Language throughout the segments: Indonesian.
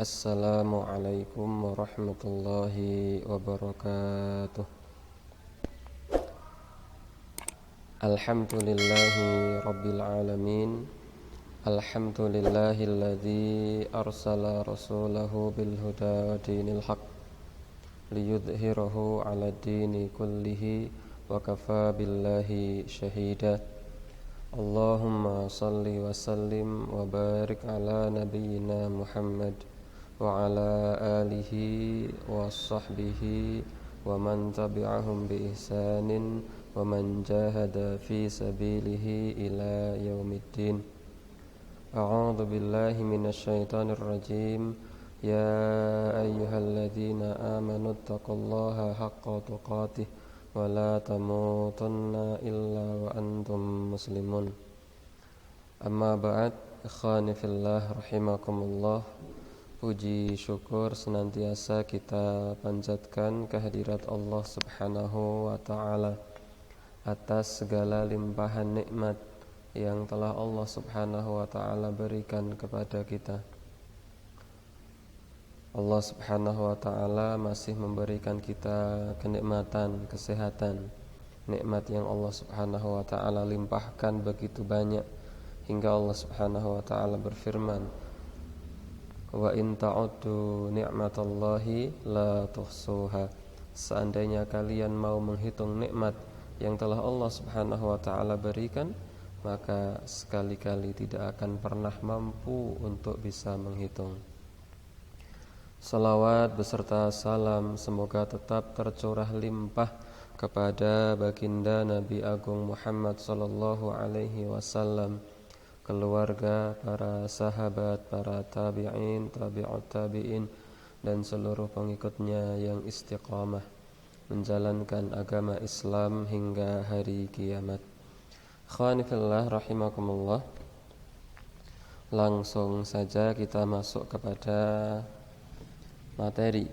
Assalamualaikum warahmatullahi wabarakatuh. Alhamdulillahi rabbil alamin. Alhamdulillahilladzi arsala rasulahu bil huda wa dinil haq liyudhhirahu 'ala dini kullihi wa kafa billahi shahida. Allahumma salli wa sallim wa barik ala nabiyyina Muhammad wa ala alihi wa sahbihi wa man tabi'ahum bi ihsanin wa man jahada fi sabilihi ila yaumiddin. A'udzu billahi minasy syaithanir rajim. Ya ayyuhalladzina amanu taqullaha haqqa tuqatih wa la tamutunna illa wa antum muslimun. Amma ba'd, ikhwani fillah rahimakumullah. Puji syukur senantiasa kita panjatkan kehadirat Allah Subhanahu wa ta'ala atas segala limpahan nikmat yang telah Allah Subhanahu wa ta'ala berikan kepada kita. Allah Subhanahu wa ta'ala masih memberikan kita kenikmatan, kesehatan. Nikmat yang Allah Subhanahu wa ta'ala limpahkan begitu banyak hingga Allah Subhanahu wa ta'ala berfirman, wa in ta'uddu ni'matallahi la tuhsuha. Seandainya kalian mau menghitung nikmat yang telah Allah Subhanahu wa ta'ala berikan, maka sekali-kali tidak akan pernah mampu untuk bisa menghitung. Salawat beserta salam semoga tetap tercurah limpah kepada baginda Nabi Agung Muhammad sallallahu alaihi wasallam, keluarga, para sahabat, para tabi'in, tabi'ut tabi'in, dan seluruh pengikutnya yang istiqamah menjalankan agama Islam hingga hari kiamat. Khani fillah rahimakumullah. Langsung saja kita masuk kepada materi.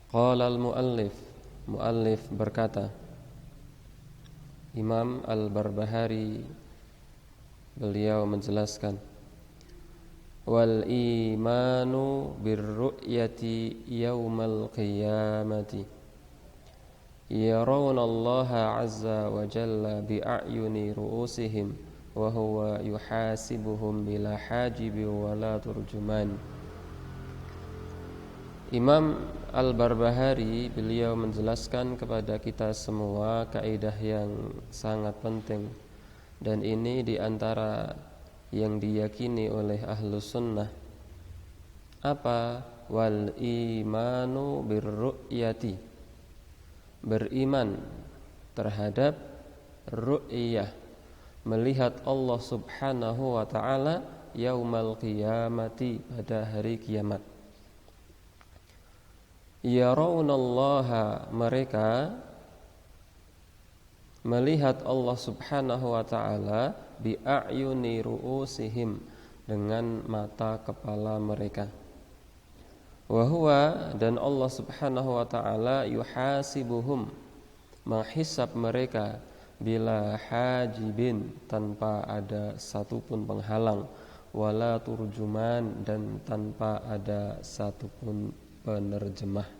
Qala al-muallif berkata, Imam Al-Barbahari beliau menjelaskan, wal imanu birru'yati yaumal qiyamati yarawna Allah azza wa jalla bi'ayuni ru'usihim wa huwa yuhasibuhum bila hajibi wa la turjuman. Imam Al-Barbahari beliau menjelaskan kepada kita semua kaidah yang sangat penting, dan ini diantara yang diyakini oleh ahlu sunnah. Apa? Wal imanu birru'yati, beriman terhadap ru'yah, melihat Allah Subhanahu wa ta'ala yaumal qiyamati, pada hari kiamat. Yarawnallaha, mereka melihat Allah Subhanahu wa ta'ala bi'ayuni ru'usihim, dengan mata kepala mereka. Wa huwa, dan Allah Subhanahu wa ta'ala yuhasibuhum, menghisab mereka, bila hajibin, tanpa ada satupun penghalang, wala turjuman, dan tanpa ada satupun penerjemah.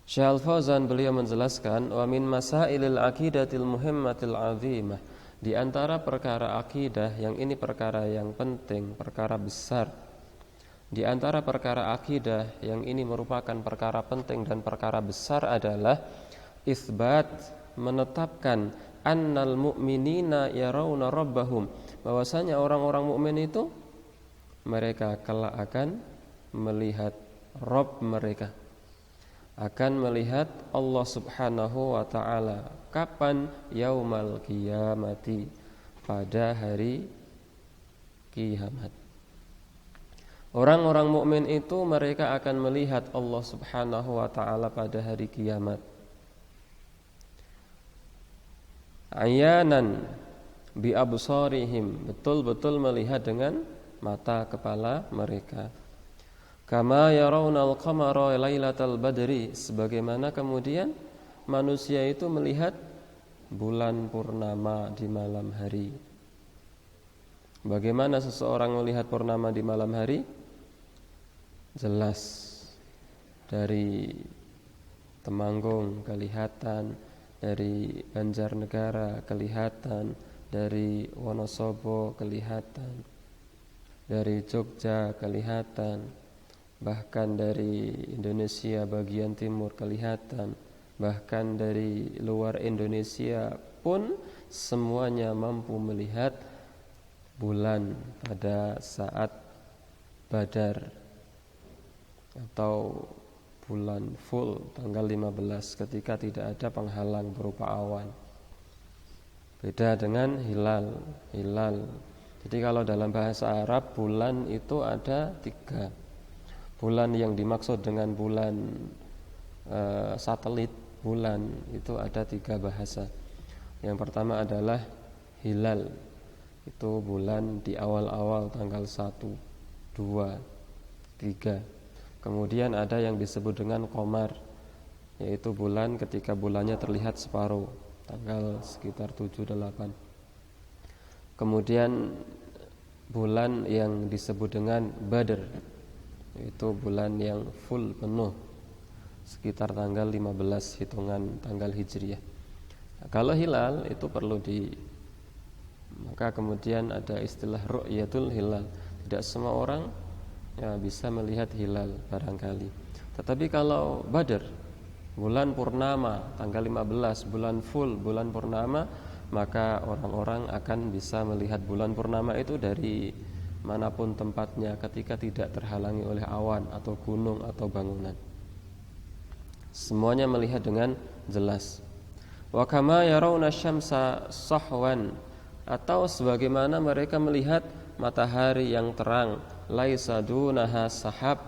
Syekh Al-Fauzan beliau menjelaskan, wa min masailil aqidatil muhimmatil azimah, di antara perkara akidah yang ini perkara yang penting, perkara besar. Di antara perkara akidah yang ini merupakan perkara penting dan perkara besar adalah isbat, menetapkan annal mu'minina yarawna rabbahum, bahwasanya orang-orang mukmin itu mereka kelak akan melihat Rabb mereka, akan melihat Allah Subhanahu wa ta'ala. Kapan? Yaumal qiyamati, pada hari kiamat. Orang-orang mukmin itu mereka akan melihat Allah Subhanahu wa ta'ala pada hari kiamat. Ayanan bi absarihim, betul-betul melihat dengan mata kepala mereka. Kama yarawnal qamara lailatal badri, sebagaimana kemudian manusia itu melihat bulan purnama di malam hari. Bagaimana seseorang melihat purnama di malam hari? Jelas. Dari Temanggung kelihatan, dari Banjarnegara kelihatan, dari Wonosobo kelihatan, dari Jogja kelihatan, bahkan dari Indonesia bagian timur kelihatan, bahkan dari luar Indonesia pun semuanya mampu melihat bulan pada saat Badar atau bulan full tanggal 15 ketika tidak ada penghalang berupa awan. Beda dengan hilal. Jadi kalau dalam bahasa Arab bulan itu ada 3. Bulan yang dimaksud dengan bulan satelit bulan itu ada 3 bahasa. Yang pertama adalah hilal. Itu bulan di awal-awal tanggal 1, 2, 3. Kemudian ada yang disebut dengan qamar, yaitu bulan ketika bulannya terlihat separuh, tanggal sekitar 7, 8. Kemudian bulan yang disebut dengan badr, yaitu bulan yang full penuh, sekitar tanggal 15 hitungan tanggal hijriyah. Nah, kalau hilal itu perlu maka kemudian ada istilah ru'yatul hilal. Tidak semua orang bisa melihat hilal barangkali. Tetapi kalau Badr, bulan purnama tanggal 15, bulan full, bulan purnama, maka orang-orang akan bisa melihat bulan purnama itu dari manapun tempatnya ketika tidak terhalangi oleh awan atau gunung atau bangunan. Semuanya melihat dengan jelas. Wa kama yarawna syamsa sahwan, atau sebagaimana mereka melihat matahari yang terang, laisa dunaha sahab,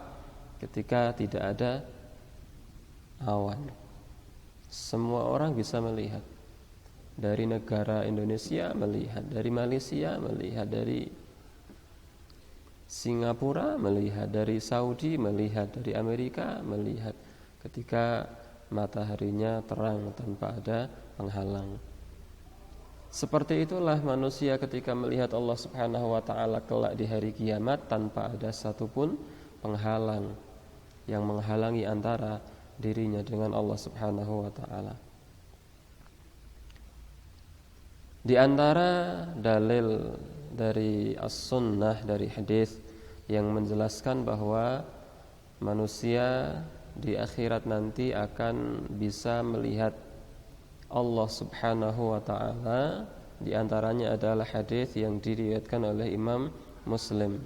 ketika tidak ada awan. Semua orang bisa melihat. Dari negara Indonesia melihat, dari Malaysia melihat, dari Singapura melihat, dari Saudi melihat, dari Amerika melihat ketika mataharinya terang tanpa ada penghalang. Seperti itulah manusia ketika melihat Allah Subhanahu wa ta'ala kelak di hari kiamat tanpa ada satupun penghalang yang menghalangi antara dirinya dengan Allah Subhanahu wa ta'ala. Di antara dalil dari as-sunnah, dari hadis yang menjelaskan bahwa manusia di akhirat nanti akan bisa melihat Allah Subhanahu wa ta'ala, di antaranya adalah hadis yang diriwayatkan oleh Imam Muslim.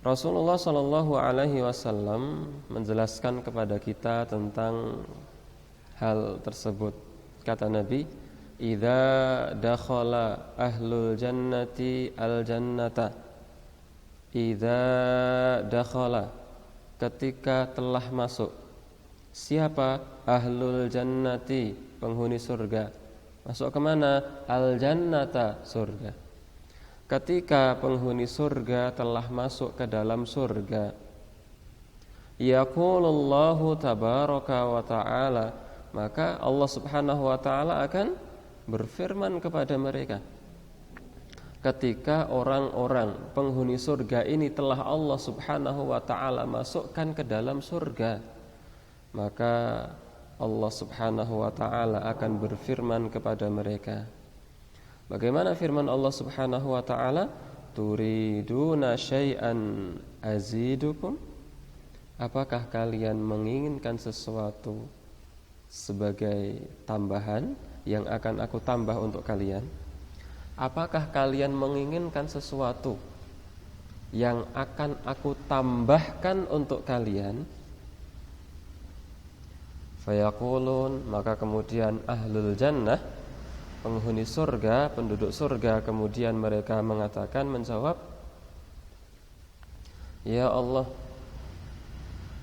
Rasulullah sallallahu alaihi wasallam menjelaskan kepada kita tentang hal tersebut. Kata Nabi, "Idza dakhala ahlul jannati al-jannata." Idza dakhala, ketika telah masuk. Siapa? Ahlul jannati, penghuni surga. Masuk kemana? Al-jannata, surga. Ketika penghuni surga telah masuk ke dalam surga, yaqulullahu tabaraka wa ta'ala, maka Allah Subhanahu wa ta'ala akan berfirman kepada mereka. Ketika orang-orang penghuni surga ini telah Allah Subhanahu wa ta'ala masukkan ke dalam surga, maka Allah Subhanahu wa ta'ala akan berfirman kepada mereka. Bagaimana firman Allah Subhanahu wa ta'ala? Turiduna syai'an azidukum? Apakah kalian menginginkan sesuatu sebagai tambahan yang akan aku tambah untuk kalian? Apakah kalian menginginkan sesuatu yang akan aku tambahkan untuk kalian? Fayaqulun, maka kemudian ahlul jannah, penghuni surga, penduduk surga, kemudian mereka mengatakan, menjawab, ya Allah,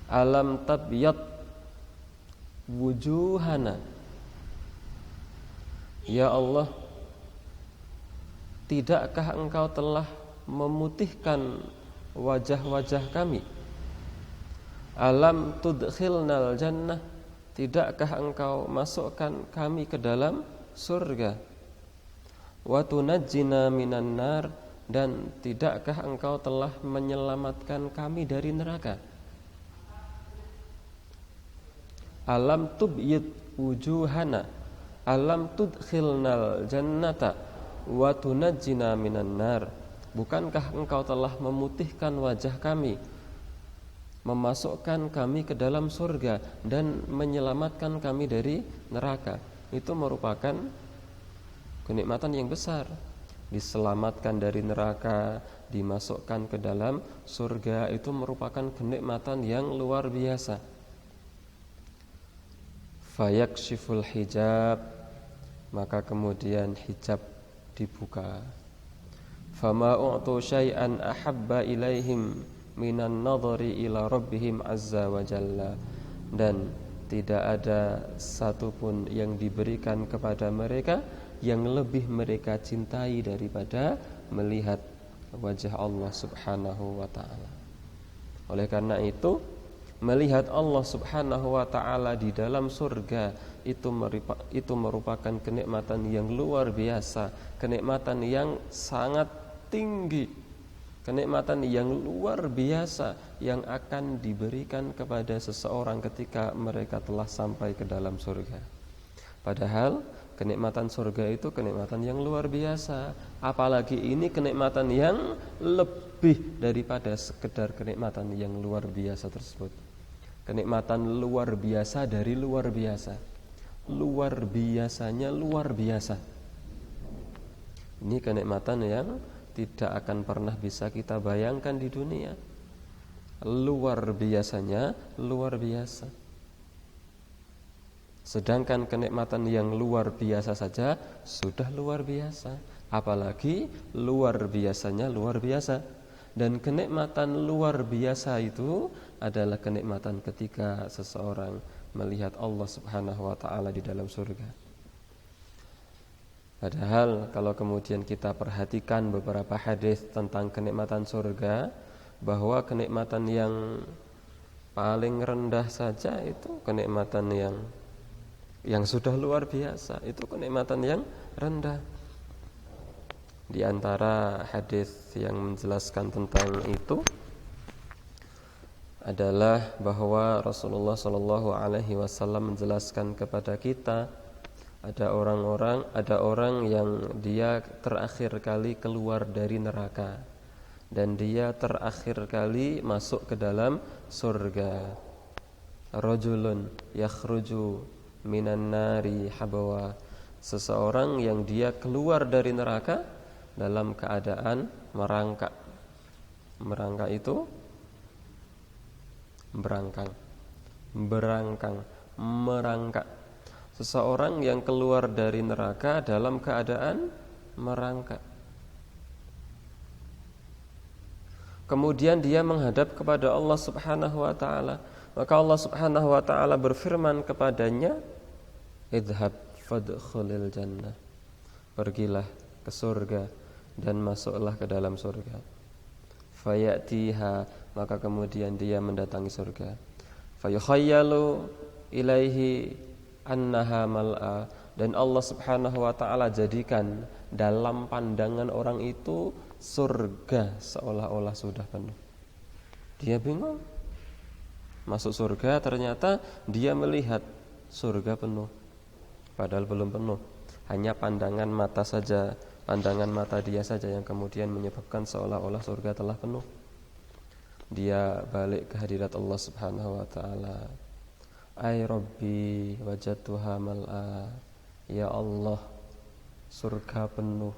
alam tabyad wujuhana. Ya Allah, tidakkah engkau telah memutihkan wajah-wajah kami? Alam tudkhilnal jannah, tidakkah engkau masukkan kami ke dalam surga? wa tunajjina minan nar, dan tidakkah engkau telah menyelamatkan kami dari neraka? Alam tubyid wujuhana, alam tudkhilnal jannata wa tunajjina minan nar. Bukankah engkau telah memutihkan wajah kami, memasukkan kami ke dalam surga, dan menyelamatkan kami dari neraka? Itu merupakan kenikmatan yang besar. Diselamatkan dari neraka, dimasukkan ke dalam surga, itu merupakan kenikmatan yang luar biasa. Fayakshiful hijab, maka kemudian hijab dibuka. Fama u'tu syai'an ahabba ilaihim minan nadhari ila rabbihim azza wa jalla, dan tidak ada satupun yang diberikan kepada mereka yang lebih mereka cintai daripada melihat wajah Allah subhanahu wa ta'ala. Oleh karena itu, melihat Allah subhanahu wa ta'ala di dalam surga itu merupakan kenikmatan yang luar biasa, kenikmatan yang sangat tinggi, kenikmatan yang luar biasa yang akan diberikan kepada seseorang ketika mereka telah sampai ke dalam surga. Padahal kenikmatan surga itu kenikmatan yang luar biasa, apalagi ini kenikmatan yang lebih daripada sekedar kenikmatan yang luar biasa tersebut. Kenikmatan luar biasa dari luar biasa, luar biasanya luar biasa. Ini kenikmatan yang tidak akan pernah bisa kita bayangkan di dunia. Luar biasanya luar biasa. Sedangkan kenikmatan yang luar biasa saja sudah luar biasa, apalagi luar biasanya luar biasa. Dan kenikmatan luar biasa itu adalah kenikmatan ketika seseorang melihat Allah subhanahu wa ta'ala di dalam surga. Padahal kalau kemudian kita perhatikan beberapa hadis tentang kenikmatan surga, bahwa kenikmatan yang paling rendah saja itu kenikmatan yang sudah luar biasa, itu kenikmatan yang rendah. Di antara hadis yang menjelaskan tentang itu adalah bahwa Rasulullah SAW menjelaskan kepada kita, ada orang yang dia terakhir kali keluar dari neraka dan dia terakhir kali masuk ke dalam surga. Rajulun yakhruju minan nari habawa, seseorang yang dia keluar dari neraka dalam keadaan merangkak. Merangkak itu merangkak. Seseorang yang keluar dari neraka dalam keadaan merangkak. Kemudian dia menghadap kepada Allah subhanahu wa ta'ala. Maka Allah subhanahu wa ta'ala berfirman kepadanya, idhab fadkhulil jannah, pergilah ke surga dan masuklah ke dalam surga. Fayatiha, maka kemudian dia mendatangi surga. Fayukhayyalu ilaihi annaha mal'a, dan Allah subhanahu wa ta'ala jadikan dalam pandangan orang itu surga seolah-olah sudah penuh. Dia bingung, masuk surga ternyata dia melihat surga penuh, padahal belum penuh. Hanya pandangan mata saja, pandangan mata dia saja yang kemudian menyebabkan seolah-olah surga telah penuh. Dia balik ke hadirat Allah subhanahu wa ta'ala. Ay Rabbi wajadtuha mal'a, ya Allah, surga penuh.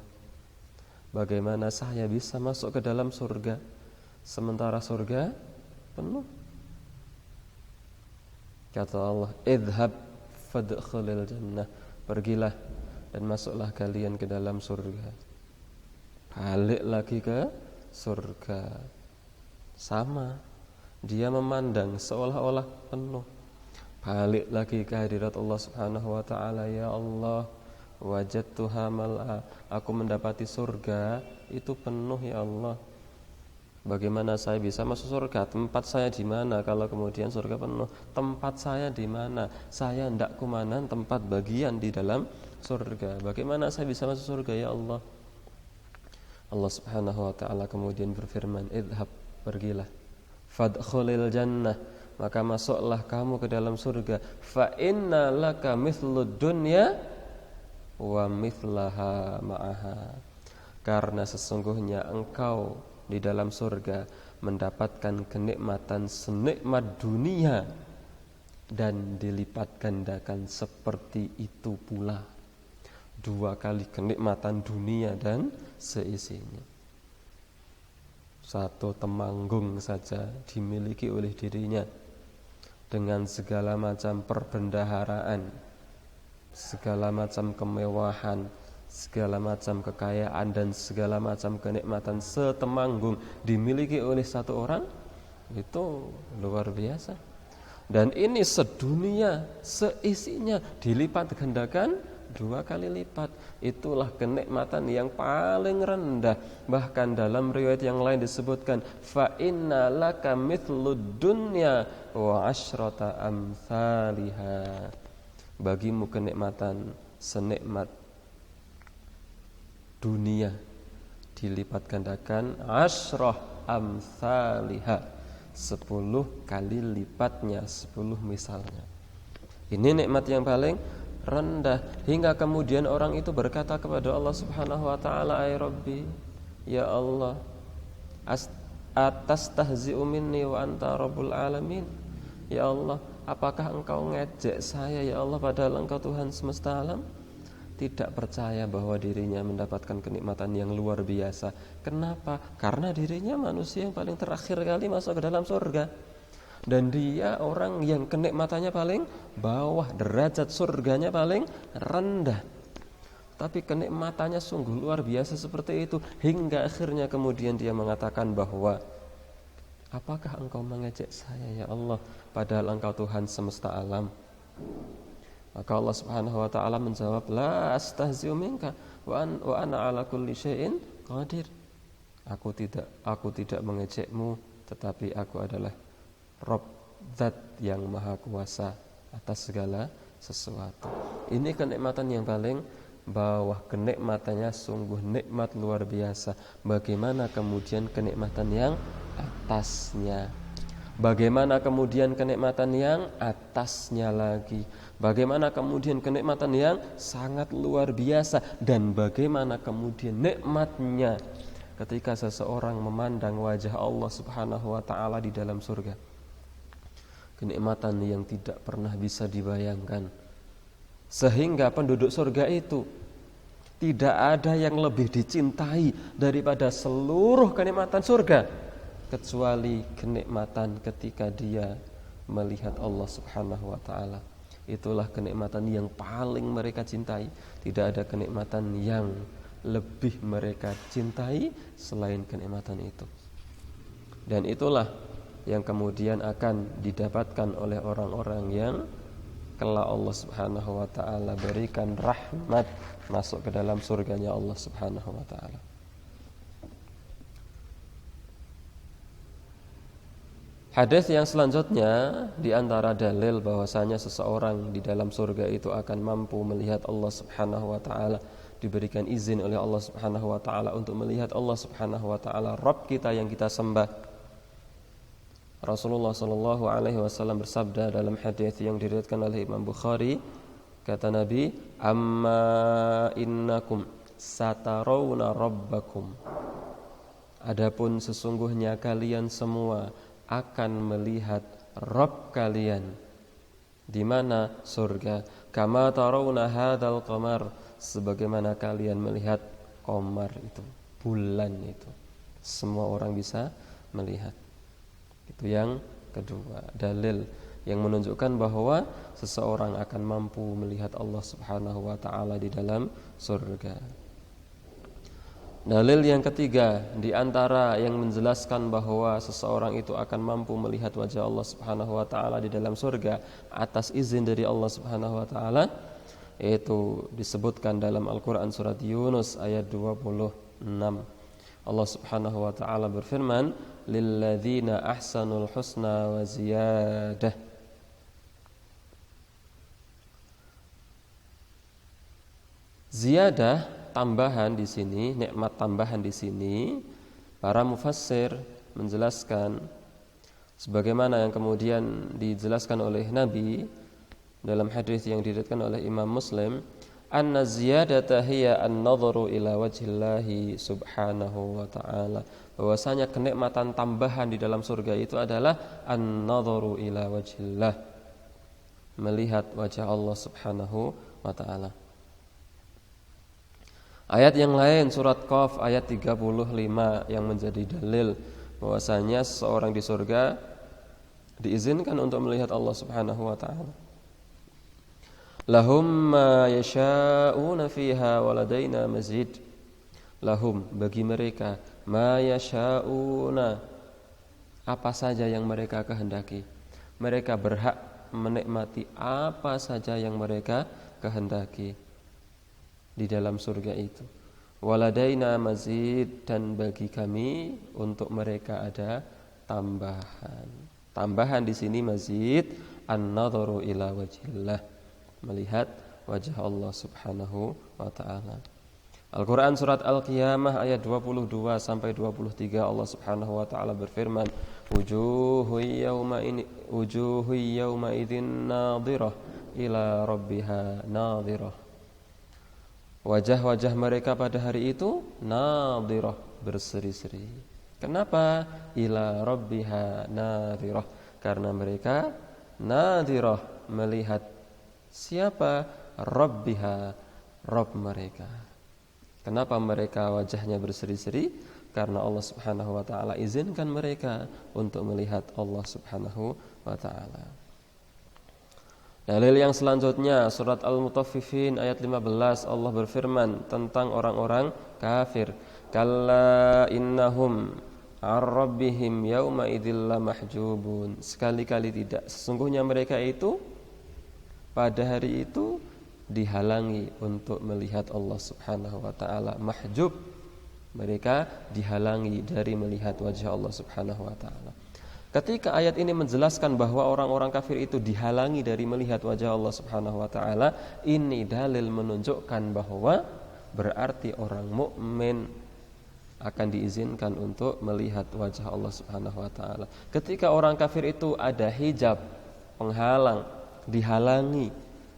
Bagaimana saya bisa masuk ke dalam surga sementara surga penuh? Kata Allah, idhab fadkhulil jannah, pergilah dan masuklah kalian ke dalam surga. Balik lagi ke surga, sama, dia memandang seolah-olah penuh. Balik lagi ke hadirat Allah subhanahu wa ta'ala, ya Allah, wajadtuha mal'a, aku mendapati surga itu penuh ya Allah. Bagaimana saya bisa masuk surga? Tempat saya di mana kalau kemudian surga penuh? Tempat saya di mana? Saya hendak kemana tempat bagian di dalam surga. Bagaimana saya bisa masuk surga ya Allah? Allah Subhanahu wa taala kemudian berfirman, "Idhhab, pergilah. Fadkhulil jannah, maka masuklah kamu ke dalam surga. Fa inna laka mithlud dunya wa mithlaha ma'aha." Karena sesungguhnya engkau di dalam surga mendapatkan kenikmatan senikmat dunia dan dilipat gandakan seperti itu pula. 2 kali kenikmatan dunia dan seisinya. 1 temanggung saja dimiliki oleh dirinya dengan segala macam perbendaharaan, segala macam kemewahan, segala macam kekayaan dan segala macam kenikmatan setemanggung dimiliki oleh 1 orang, itu luar biasa. Dan ini sedunia seisinya dilipat gandakan 2 kali lipat. Itulah kenikmatan yang paling rendah. Bahkan dalam riwayat yang lain disebutkan, fa inna laka mithlud dunya wa asyrata amsalha. Bagimu kenikmatan senikmat dunia dilipat gandakan asyrah amsalha, 10 kali lipatnya, 10 misalnya. Ini nikmat yang paling rendah, hingga kemudian orang itu berkata kepada Allah Subhanahu wa taala, "Ay Rabbi, ya Allah, atastahzi'u minni wa anta rabbul alamin." Ya Allah, apakah engkau ngejek saya ya Allah padahal engkau Tuhan semesta alam? Tidak percaya bahwa dirinya mendapatkan kenikmatan yang luar biasa. Kenapa? Karena dirinya manusia yang paling terakhir kali masuk ke dalam surga. Dan dia orang yang kenikmatannya paling bawah, derajat surganya paling rendah. Tapi kenikmatannya sungguh luar biasa seperti itu, hingga akhirnya kemudian dia mengatakan bahwa, apakah engkau mengejek saya ya Allah padahal engkau Tuhan semesta alam? Maka Allah Subhanahu wa taala menjawab, la astahzi'u minka wa ana ala kulli syai'in qadir. Aku tidak mengejekmu, tetapi aku adalah Rabb, zat yang maha kuasa atas segala sesuatu. Ini kenikmatan yang paling bawah, kenikmatannya sungguh nikmat luar biasa. Bagaimana kemudian kenikmatan yang atasnya? Bagaimana kemudian kenikmatan yang atasnya lagi? Bagaimana kemudian kenikmatan yang sangat luar biasa? Dan bagaimana kemudian nikmatnya ketika seseorang memandang wajah Allah Subhanahu wa taala di dalam surga? Kenikmatan yang tidak pernah bisa dibayangkan. Sehingga penduduk surga itu tidak ada yang lebih dicintai daripada seluruh kenikmatan surga, kecuali kenikmatan ketika dia melihat Allah Subhanahu wa taala. Itulah kenikmatan yang paling mereka cintai. Tidak ada kenikmatan yang lebih mereka cintai selain kenikmatan itu. Dan itulah yang kemudian akan didapatkan oleh orang-orang yang kelak Allah Subhanahu wa taala berikan rahmat masuk ke dalam surganya Allah Subhanahu wa taala. Hadis yang selanjutnya, di antara dalil bahwasanya seseorang di dalam surga itu akan mampu melihat Allah Subhanahu wa taala, diberikan izin oleh Allah Subhanahu wa taala untuk melihat Allah Subhanahu wa taala, Rabb kita yang kita sembah. Rasulullah sallallahu alaihi wasallam bersabda dalam hadis yang diriwayatkan oleh Imam Bukhari, kata Nabi, "Amma innakum satarawna rabbakum." Adapun sesungguhnya kalian semua akan melihat Rabb kalian. Di mana? Surga. Kama tarawna hadzal qamar, sebagaimana kalian melihat qamar itu, bulan itu. Semua orang bisa melihat. Itu yang kedua, dalil yang menunjukkan bahwa seseorang akan mampu melihat Allah Subhanahu wa taala di dalam surga. Dalil yang ketiga, di antara yang menjelaskan bahwa seseorang itu akan mampu melihat wajah Allah Subhanahu wa taala di dalam surga atas izin dari Allah Subhanahu wa taala, yaitu disebutkan dalam Al-Qur'an surat Yunus ayat 26. Allah Subhanahu wa taala berfirman, "Lilladzina ahsanul husna wa ziyadah." Ziyadah, tambahan di sini, nikmat tambahan di sini, para mufassir menjelaskan sebagaimana yang kemudian dijelaskan oleh Nabi dalam hadis yang diriwayatkan oleh Imam Muslim, anna ziyadata hiya an-nadharu ila wajhillahi subhanahu wa ta'ala, bahwasanya kenikmatan tambahan di dalam surga itu adalah an-nadharu ila wajhillah, melihat wajah Allah subhanahu wa ta'ala. Ayat yang lain surat Qaf ayat 35 yang menjadi dalil bahwasanya seseorang di surga diizinkan untuk melihat Allah Subhanahu wa taala. Lahum ma yasha'una fiha waladaina mazid. Lahum, bagi mereka, ma yasha'una, apa saja yang mereka kehendaki. Mereka berhak menikmati apa saja yang mereka kehendaki di dalam surga itu. Waladaina mazid, dan bagi kami untuk mereka ada tambahan. Tambahan di sini mazid, an-nadharu ila wajhillah, melihat wajah Allah Subhanahu wa taala. Al-Qur'an surat Al-Qiyamah ayat 22 sampai 23 Allah Subhanahu wa taala berfirman, wujuhu yawma idzin nadhirah ila rabbiha nadhirah. Wajah-wajah mereka pada hari itu nadhirah, berseri-seri. Kenapa? Ila rabbiha nadhirah, karena mereka nadhirah, melihat siapa? Rabbiha, Rabb mereka. Kenapa mereka wajahnya berseri-seri? Karena Allah Subhanahu wa taala izinkan mereka untuk melihat Allah Subhanahu wa taala. Dalil yang selanjutnya surat Al-Mutaffifin ayat 15, Allah berfirman tentang orang-orang kafir, kalla innahum ar-rabbihim yawma idzil lamahjubun. Sekali-kali tidak, sesungguhnya mereka itu pada hari itu dihalangi untuk melihat Allah Subhanahu wa taala. Mahjub, mereka dihalangi dari melihat wajah Allah Subhanahu wa taala. Ketika ayat ini menjelaskan bahwa orang-orang kafir itu dihalangi dari melihat wajah Allah Subhanahu wa taala, ini dalil menunjukkan bahwa berarti orang mukmin akan diizinkan untuk melihat wajah Allah Subhanahu wa taala. Ketika orang kafir itu ada hijab, penghalang, dihalangi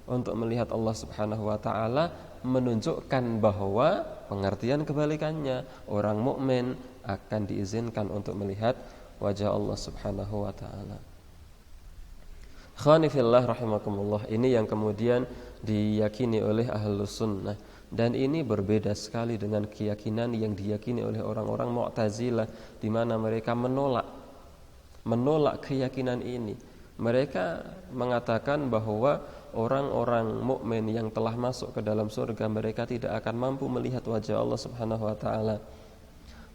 untuk melihat Allah Subhanahu wa taala, menunjukkan bahwa pengertian kebalikannya, orang mukmin akan diizinkan untuk melihat wajah Allah Subhanahu wa taala. Khani fillah rahimakumullah, ini yang kemudian diyakini oleh Ahlus Sunnah, dan ini berbeda sekali dengan keyakinan yang diyakini oleh orang-orang Mu'tazilah, di mana mereka menolak keyakinan ini. Mereka mengatakan bahwa orang-orang mukmin yang telah masuk ke dalam surga, mereka tidak akan mampu melihat wajah Allah Subhanahu wa taala.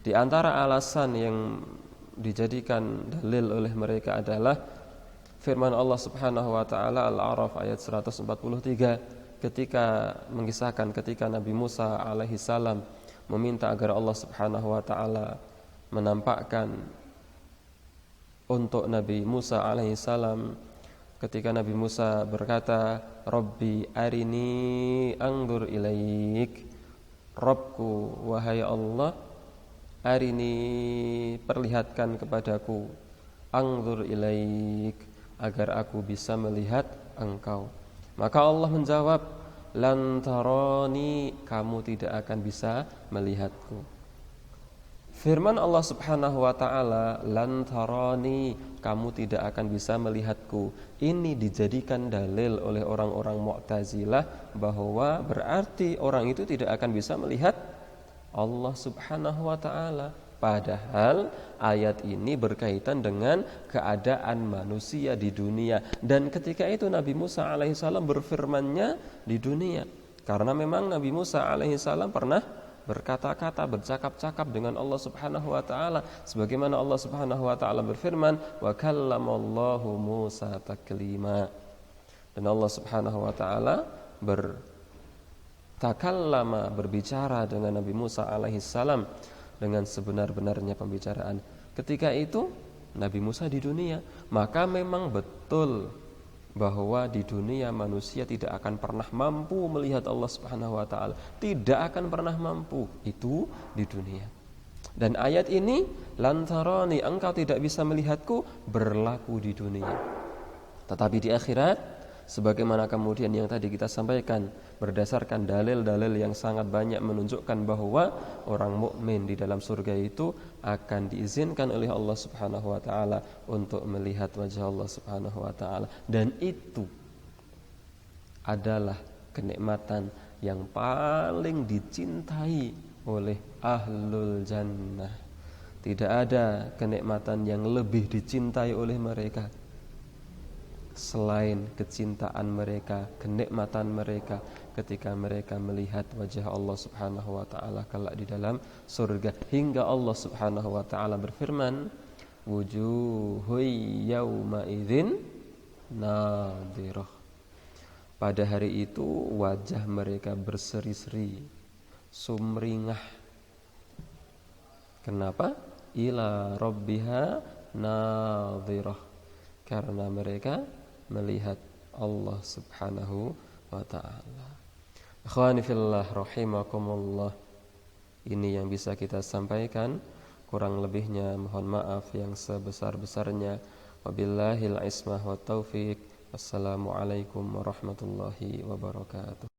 Di antara alasan yang dijadikan dalil oleh mereka adalah firman Allah Subhanahu wa taala Al-A'raf ayat 143 ketika mengisahkan ketika Nabi Musa alaihi salam meminta agar Allah Subhanahu wa taala menampakkan untuk Nabi Musa alaihi salam, ketika Nabi Musa berkata, Rabbi arini anzur ilaik, Rabbku, wahai Allah, arini, perlihatkan kepadaku, anzur ilaik, agar aku bisa melihat engkau. Maka Allah menjawab, lan tarani, kamu tidak akan bisa melihatku. Firman Allah Subhanahu wa taala, lan tarani, kamu tidak akan bisa melihatku, ini dijadikan dalil oleh orang-orang Mu'tazilah bahwa berarti orang itu tidak akan bisa melihat Allah Subhanahu wa taala. Padahal ayat ini berkaitan dengan keadaan manusia di dunia, dan ketika itu Nabi Musa alaihissalam berfirmannya di dunia, karena memang Nabi Musa alaihissalam pernah berkata-kata, bercakap-cakap dengan Allah Subhanahu wa taala, sebagaimana Allah Subhanahu wa taala berfirman, wa kallamallahu Musa taklima, dan Allah Subhanahu wa taala berbicara dengan Nabi Musa alaihissalam dengan sebenar-benarnya pembicaraan. Ketika itu Nabi Musa di dunia, maka memang betul bahwa di dunia manusia tidak akan pernah mampu melihat Allah Subhanahu wa taala, tidak akan pernah mampu itu di dunia. Dan ayat ini, lantarani, engkau tidak bisa melihatku, berlaku di dunia. Tetapi di akhirat, sebagaimana kemudian yang tadi kita sampaikan, berdasarkan dalil-dalil yang sangat banyak menunjukkan bahwa orang mukmin di dalam surga itu akan diizinkan oleh Allah Subhanahu wa taala untuk melihat wajah Allah Subhanahu wa taala, dan itu adalah kenikmatan yang paling dicintai oleh ahlul jannah. Tidak ada kenikmatan yang lebih dicintai oleh mereka selain kecintaan mereka, kenikmatan mereka ketika mereka melihat wajah Allah Subhanahu wa taala kelak di dalam surga, hingga Allah Subhanahu wa taala berfirman, wujuhun yauma idzin nadhirah. Pada hari itu wajah mereka berseri-seri, sumringah. Kenapa? Ila rabbiha nadhirah. Karena mereka melihat Allah Subhanahu wa ta'ala. Akhwani fillah rahimakumullah. Ini yang bisa kita sampaikan. Kurang lebihnya mohon maaf yang sebesar-besarnya. Wabillahil ismah wa taufiq. Wassalamualaikum warahmatullahi wabarakatuh.